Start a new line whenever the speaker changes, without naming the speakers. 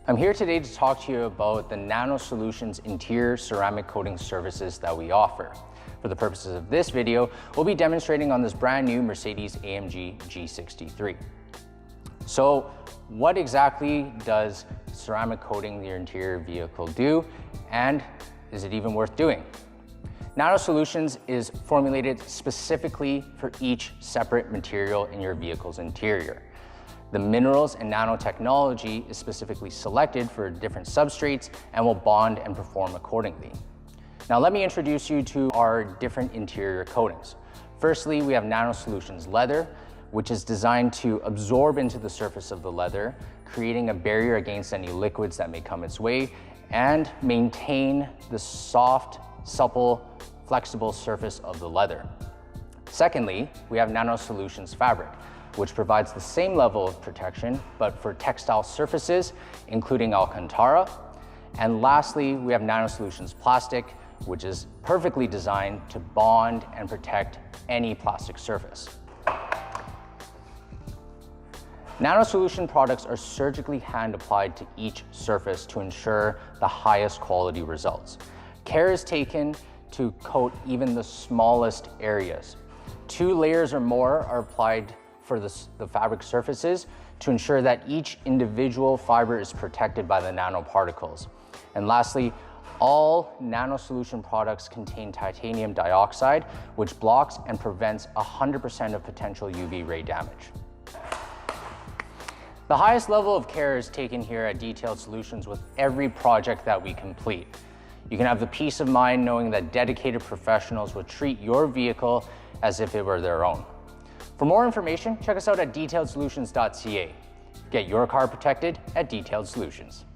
I'm here today to talk to you about the Nano Solutions interior ceramic coating services that we offer. For the purposes of this video, we'll be demonstrating on this brand new Mercedes-AMG G63. So what exactly does ceramic coating your interior vehicle do, and is it even worth doing? Nano Solutions is formulated specifically for each separate material in your vehicle's interior. The minerals and nanotechnology is specifically selected for different substrates and will bond and perform accordingly. Now let me introduce you to our different interior coatings. Firstly, we have Nano Solutions Leather, which is designed to absorb into the surface of the leather, creating a barrier against any liquids that may come its way and maintain the soft, supple, flexible surface of the leather. Secondly, we have Nano Solutions Fabric, which provides the same level of protection, but for textile surfaces, including 𝗗𝗗𝘁𝗗𝘗𝗏. And lastly, we have Nano Solutions Plastic, which is perfectly designed to bond and protect any plastic surface. Nano Solution products are surgically hand applied to each surface to ensure the highest quality results. Care is taken to coat even the smallest areas. 2 layers or more are applied for the fabric surfaces to ensure that each individual fiber is protected by the nanoparticles. And lastly, all Nano Solution products contain titanium dioxide, which blocks and prevents 100% of potential UV ray damage. The highest level of care is taken here at Detailed Solutions with every project that we complete. You can have the peace of mind knowing that dedicated professionals will treat your vehicle as if it were their own. For more information, check us out at detailedsolutions.ca. Get your car protected at Detailed Solutions.